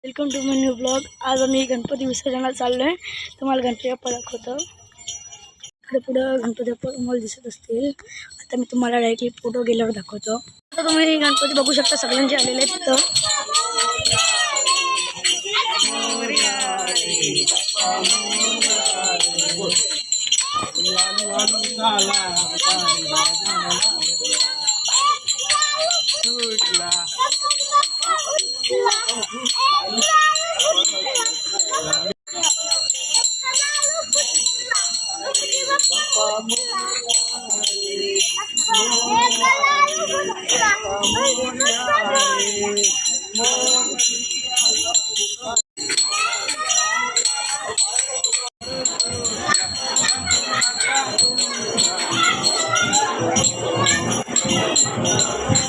Welcome to my new blog. आज आम्ही गणपती विसर्जनाला चाललो आहे। तुम्हाला गणपती बाप्पा दाखवतो। इकडे पुढं गणपती बाप्पा तुम्हाला दिसत असतील। आता मी तुम्हाला डायरेक्टली फोटो गेल्यावर दाखवतो। आता तुम्ही गणपती बघू शकता, सगळ्यांचे आलेले आहेत तिथं।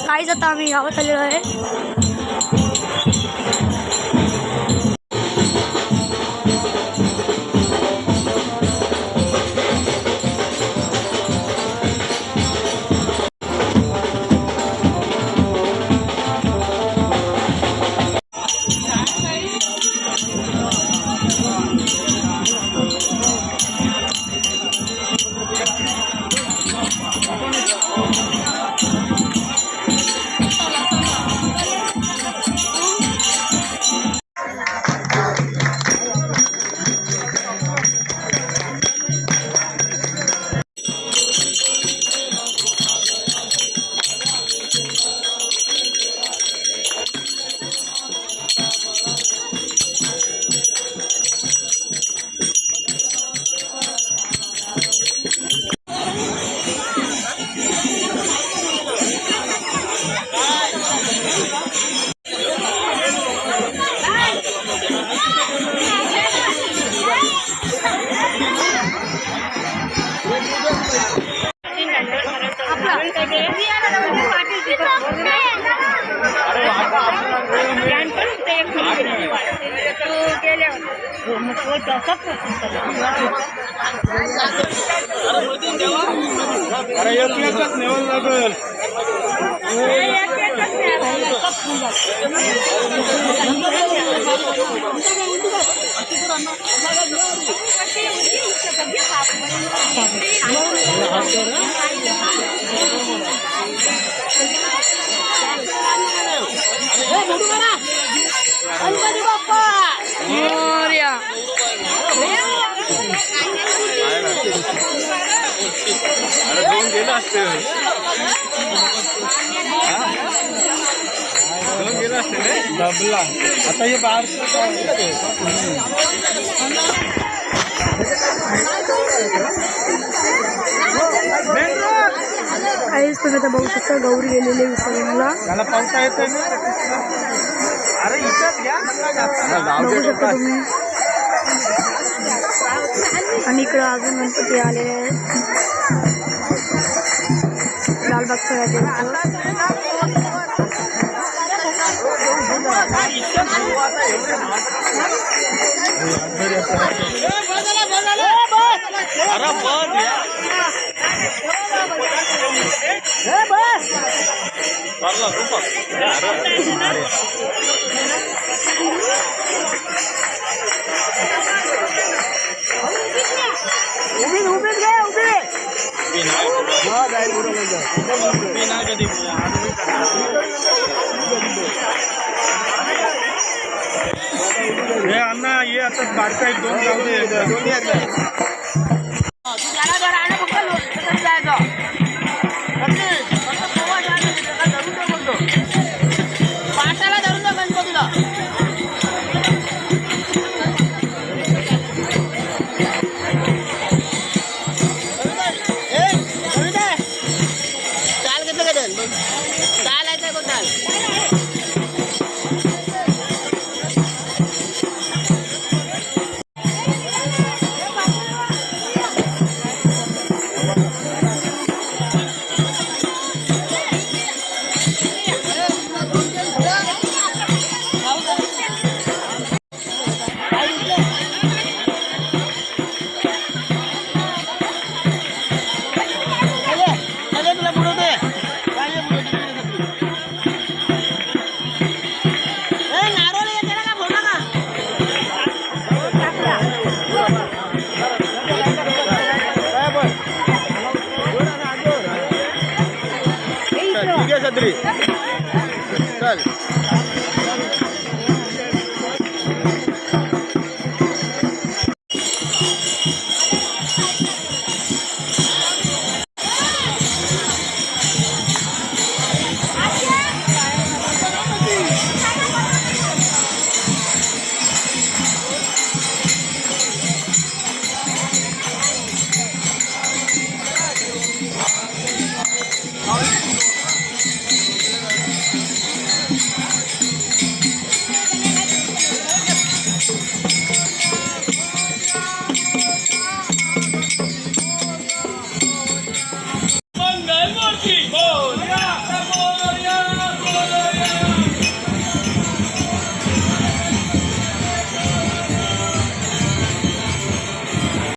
काहीच आता आम्ही गावात आलेलो आहे। डबला आता हे बाहेर काहीच तुम्ही आता बघू शकता, गौरी गेलेली विसर्जनाला। त्याला पावसा येत ना। अरे इथं घ्या बघू शकता तुम्ही। आणि इकडं अजून गणपती आलेले आहेत लालबागच्या राजाचं। हे अण्णा ये आता बारका एक दोन जाऊ दे।